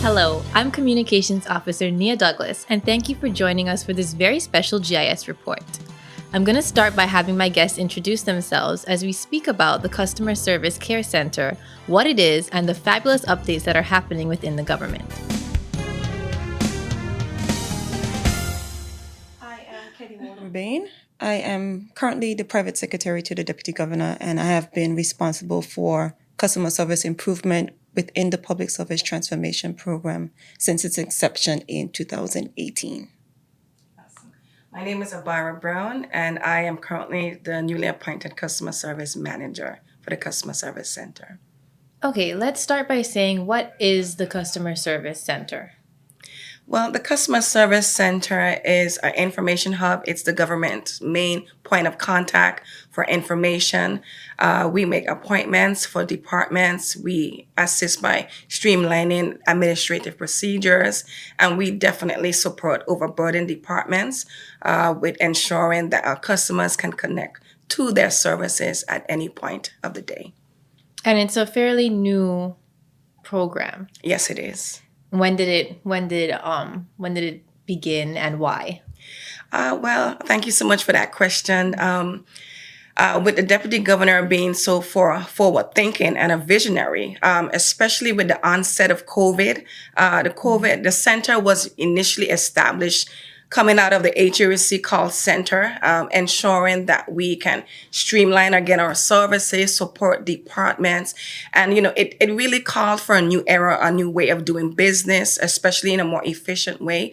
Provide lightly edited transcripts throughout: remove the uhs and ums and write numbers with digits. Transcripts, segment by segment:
Hello, I'm Communications Officer Nia Douglas, and thank you for joining us for this very special GIS report. I'm going to start by having my guests introduce themselves as we speak about the Customer Service Care Center, what it is, and the fabulous updates that are happening within the government. I am Kedimone Rubaine. I am currently the private secretary to the Deputy Governor, and I have been responsible for customer service improvement within the Public Service Transformation Program since its inception in 2018. Awesome. My name is Abbarah Brown, and I am currently the newly appointed Customer Service Manager for the Customer Service Center. Okay, let's start by saying, what is the Customer Service Center? Well, the Customer Service Center is an information hub. It's the government's main point of contact for information. We make appointments for departments. We assist by streamlining administrative procedures, and we definitely support overburdened departments with ensuring that our customers can connect to their services at any point of the day. And it's a fairly new program. Yes, it is. When did it begin and why? Well, thank you so much for that question. With the Deputy Governor being so forward thinking and a visionary, especially with the onset of COVID, the center was initially established coming out of the HRC call center, ensuring that we can streamline again our services, support departments. And, it really called for a new era, a new way of doing business, especially in a more efficient way.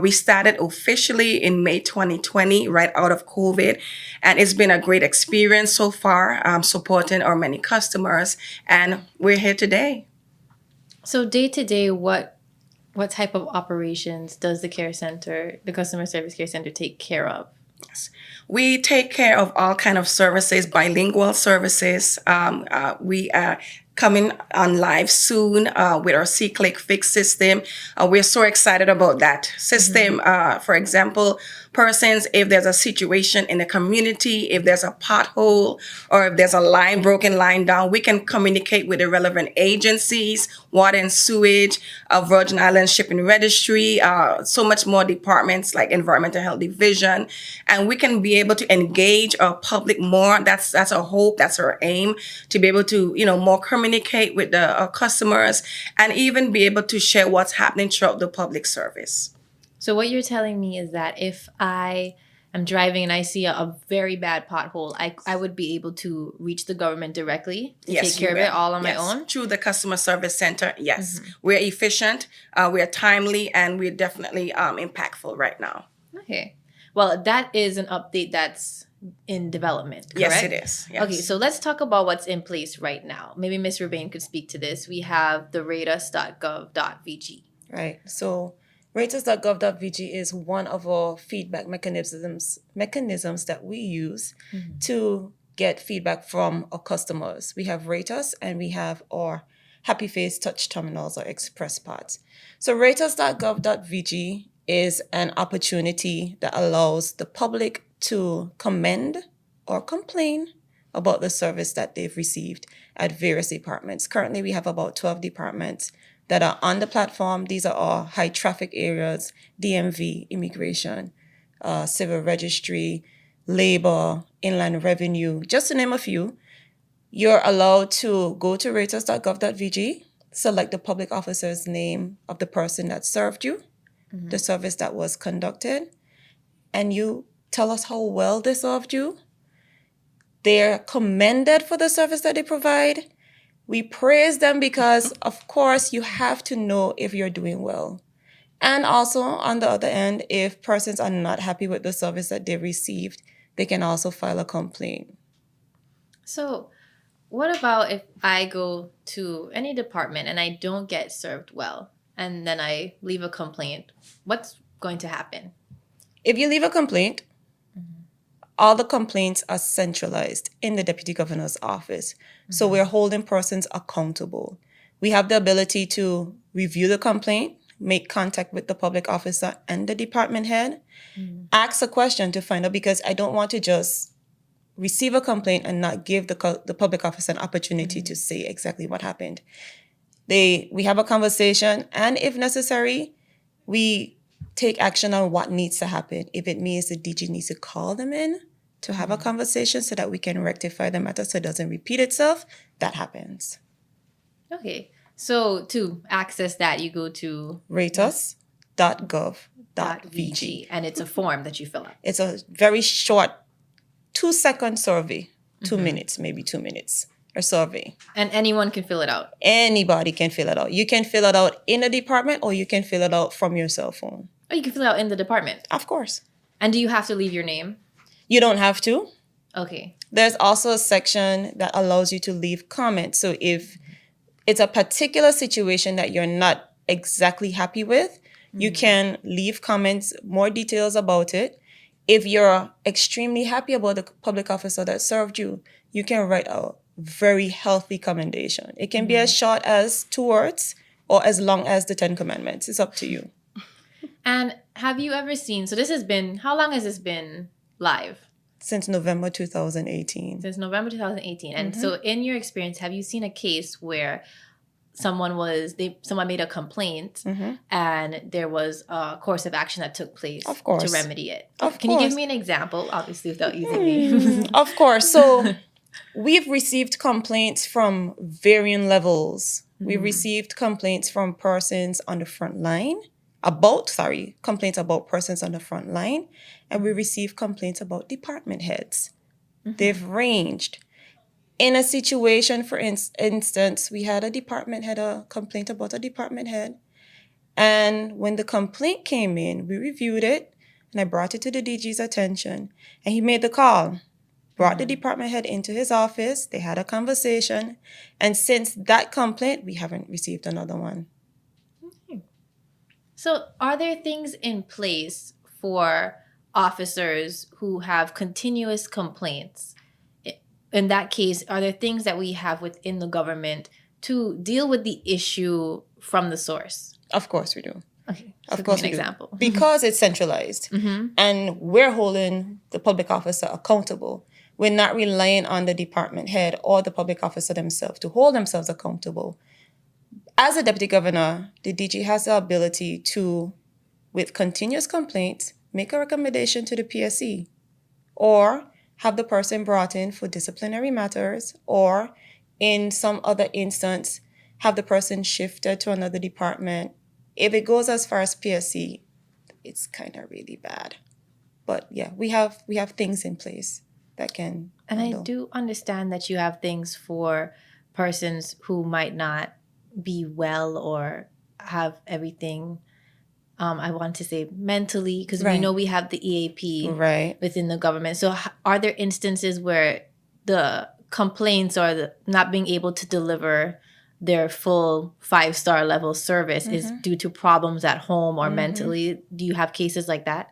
We started officially in May 2020, right out of COVID. And it's been a great experience so far, supporting our many customers. And we're here today. So day to day, what type of operations does the Customer Service Care Center take care of? Yes. We take care of all kind of services, bilingual services. We are coming on live soon with our C-Click Fix system. We're so excited about that system. For example, persons, if there's a situation in the community, if there's a pothole or if there's a broken line down, we can communicate with the relevant agencies, water and sewage, Virgin Islands Shipping Registry, so much more departments like Environmental Health Division, and we can be able to engage our public more. That's our hope, that's our aim, to be able to, more communicate with our customers and even be able to share what's happening throughout the public service. So what you're telling me is that if I am driving and I see a very bad pothole, I would be able to reach the government directly to take care of it all on my own? Through the Customer Service Center, yes. We're efficient, we're timely, and we're definitely impactful right now. Okay. Well, that is an update that's in development, correct? Yes, it is. Yes. Okay, so let's talk about what's in place right now. Maybe Ms. Rubaine could speak to this. We have the rateus.gov.vg. Right. So rateus.gov.vg is one of our feedback mechanisms that we use to get feedback from our customers. We have Rateus and we have our Happy Face Touch Terminals or Express Pods. So rateus.gov.vg is an opportunity that allows the public to commend or complain about the service that they've received at various departments. Currently, we have about 12 departments that are on the platform. These are all high traffic areas: DMV, immigration, civil registry, labor, inland revenue, just to name a few. You're allowed to go to rateus.gov.vg, select the public officer's name of the person that served you, the service that was conducted, and you tell us how well they served you. They're commended for the service that they provide. We praise them because, of course, you have to know if you're doing well. And also, on the other end, if persons are not happy with the service that they received, they can also file a complaint. So what about if I go to any department and I don't get served well, and then I leave a complaint? What's going to happen? If you leave a complaint, all the complaints are centralized in the Deputy Governor's office. So we're holding persons accountable. We have the ability to review the complaint, make contact with the public officer and the department head, ask a question to find out, because I don't want to just receive a complaint and not give the public officer an opportunity to say exactly what happened. We have a conversation, and if necessary, we take action on what needs to happen. If it means the DG needs to call them in to have a conversation so that we can rectify the matter so it doesn't repeat itself, that happens. Okay. So to access that, you go to rateus.gov.vg. and it's a form that you fill out. It's a very short 2-second survey, 2 minutes, maybe 2 minutes, or survey. And anyone can fill it out. Anybody can fill it out. You can fill it out in a department, or you can fill it out from your cell phone. Oh, you can fill it out in the department. Of course. And do you have to leave your name? You don't have to. Okay. There's also a section that allows you to leave comments. So if it's a particular situation that you're not exactly happy with, you can leave comments, more details about it. If you're extremely happy about the public officer that served you, you can write a very healthy commendation. It can be as short as 2 words or as long as the 10 Commandments. It's up to you. And have you ever seen, so this has been, how long has this been live? Since November 2018. Since November 2018. And so in your experience, have you seen a case where someone made a complaint and there was a course of action that took place to remedy it? Can you give me an example, obviously without using names? Of course. So we've received complaints from varying levels. We've received complaints from persons on the front line, complaints about persons on the front line, and we receive complaints about department heads. They've ranged. In a situation, for instance, we had a complaint about a department head, and when the complaint came in, we reviewed it, and I brought it to the DG's attention, and he made the call, brought the department head into his office, they had a conversation, and since that complaint, we haven't received another one. So are there things in place for officers who have continuous complaints? In that case, are there things that we have within the government to deal with the issue from the source? Of course we do. Okay. Of course we do. Example. Because it's centralized and we're holding the public officer accountable. We're not relying on the department head or the public officer themselves to hold themselves accountable. As a deputy governor, the DG has the ability to, with continuous complaints, make a recommendation to the PSC or have the person brought in for disciplinary matters, or in some other instance, have the person shifted to another department. If it goes as far as PSC, it's kind of really bad. But yeah, we have things in place that can handle. I do understand that you have things for persons who might not be well or have everything, I want to say mentally, because we know we have the EAP within the government. So are there instances where the complaints or the not being able to deliver their full 5-star level service is due to problems at home or mentally? Do you have cases like that?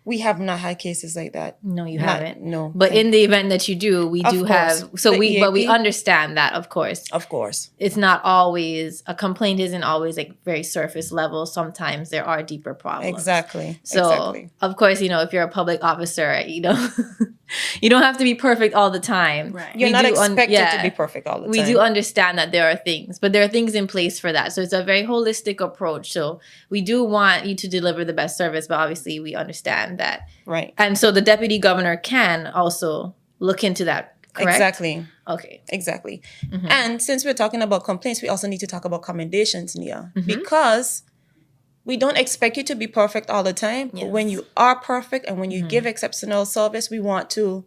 We have not had cases like that. No, you haven't. No. But in the event that you do, we do have. So but we understand that, of course. Of course. It's not always, a complaint isn't always like very surface level. Sometimes there are deeper problems. Exactly. So, of course, if you're a public officer, you don't have to be perfect all the time. Right. You're not expected to be perfect all the time. We do understand that there are things, but there are things in place for that. So it's a very holistic approach. So we do want you to deliver the best service, but obviously we understand that. Right. And so the deputy governor can also look into that, correct? Exactly. Okay. Exactly. And since we're talking about complaints, we also need to talk about commendations, Nia, because we don't expect you to be perfect all the time. Yes. But when you are perfect and when you give exceptional service, we want to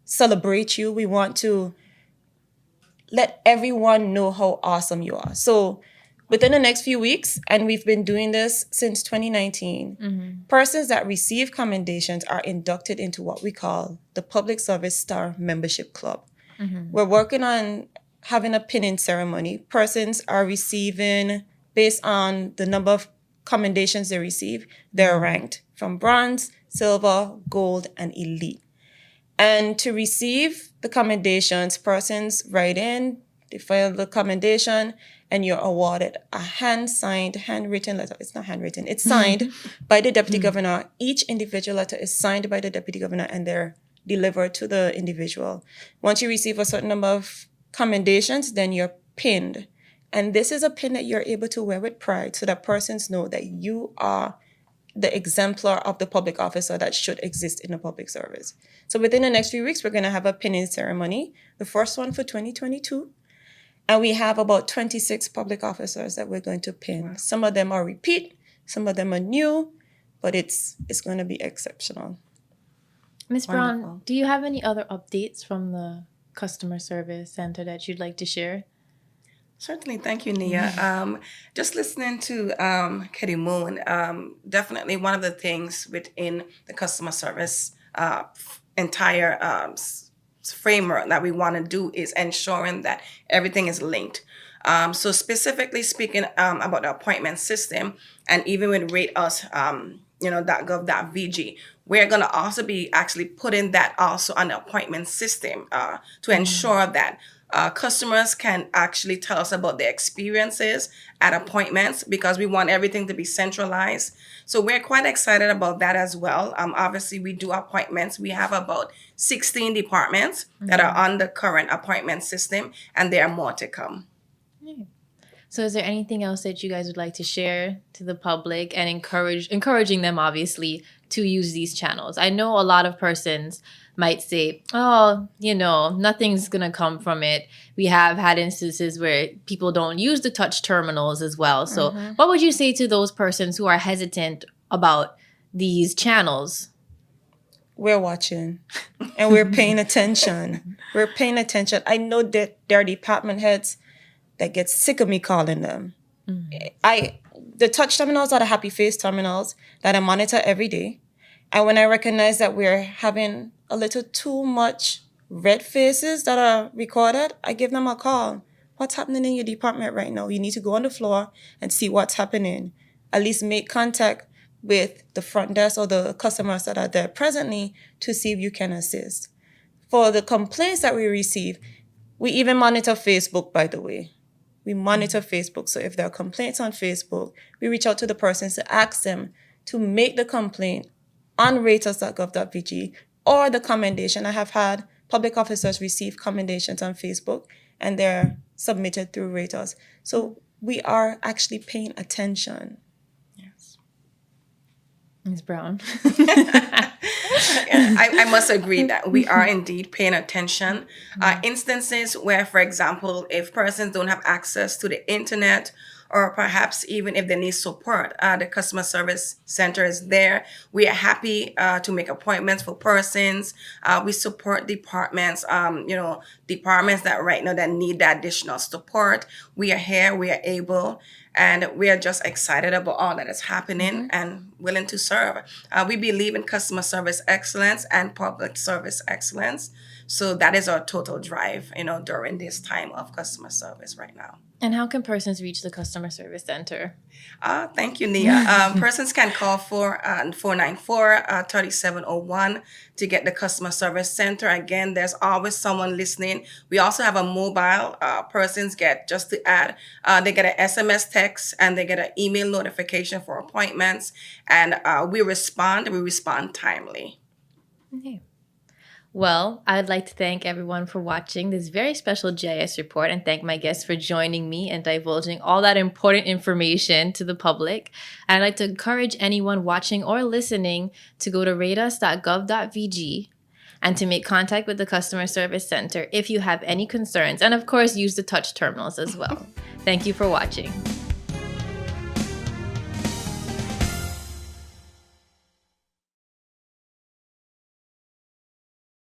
celebrate you. We want to let everyone know how awesome you are. So within the next few weeks, and we've been doing this since 2019, persons that receive commendations are inducted into what we call the Public Service Star Membership Club. We're working on having a pinning ceremony. Persons are receiving, based on the number of commendations they receive, they're ranked from bronze, silver, gold, and elite. And to receive the commendations, persons write in, they file the commendation, and you're awarded a handwritten letter. It's not handwritten, it's signed by the deputy governor. Each individual letter is signed by the deputy governor and they're delivered to the individual. Once you receive a certain number of commendations, then you're pinned. And this is a pin that you're able to wear with pride so that persons know that you are the exemplar of the public officer that should exist in the public service. So within the next few weeks, we're going to have a pinning ceremony, the first one for 2022. And we have about 26 public officers that we're going to pin. Wow. Some of them are repeat, some of them are new, but it's going to be exceptional. Ms. Brown, do you have any other updates from the customer service center that you'd like to share? Certainly. Thank you, Nia. Just listening to Kedimone, definitely one of the things within the customer service entire framework that we want to do is ensuring that everything is linked. So specifically speaking about the appointment system, and even with .gov.vg, we're going to also be actually putting that also on the appointment system to ensure that customers can actually tell us about their experiences at appointments, because we want everything to be centralized. So we're quite excited about that as well. Obviously, we do appointments. We have about 16 departments that are on the current appointment system, and there are more to come. So is there anything else that you guys would like to share to the public and encouraging them, obviously, to use these channels? I know a lot of persons might say, oh, nothing's going to come from it. We have had instances where people don't use the touch terminals as well. So what would you say to those persons who are hesitant about these channels? We're watching and we're paying attention. We're paying attention. I know that there are department heads that get sick of me calling them. The touch terminals are the happy face terminals that I monitor every day. And when I recognize that we're having a little too much red faces that are recorded, I give them a call. What's happening in your department right now? You need to go on the floor and see what's happening. At least make contact with the front desk or the customers that are there presently to see if you can assist. For the complaints that we receive, we even monitor Facebook, by the way. We monitor Facebook. So if there are complaints on Facebook, we reach out to the persons to ask them to make the complaint on raters.gov.vg or the commendation. I have had public officers receive commendations on Facebook, and they're submitted through Raters. So we are actually paying attention. Yes. Ms. Brown. I must agree that we are indeed paying attention. Instances where, for example, if persons don't have access to the internet, or perhaps even if they need support, the customer service center is there. We are happy to make appointments for persons. We support departments, departments that right now that need that additional support. We are here, we are able, and we are just excited about all that is happening and willing to serve. We believe in customer service excellence and public service excellence. So that is our total drive, during this time of customer service right now. And how can persons reach the customer service center? Thank you, Nia. Persons can call 494-3701 to get the customer service center. Again, there's always someone listening. We also have a mobile. Persons get, just to add, they get an SMS text and they get an email notification for appointments. And we respond timely. Okay. Well, I'd like to thank everyone for watching this very special GIS report and thank my guests for joining me and divulging all that important information to the public. I'd like to encourage anyone watching or listening to go to ratus.gov.vg and to make contact with the Customer Service Center if you have any concerns, and of course use the touch terminals as well. Thank you for watching.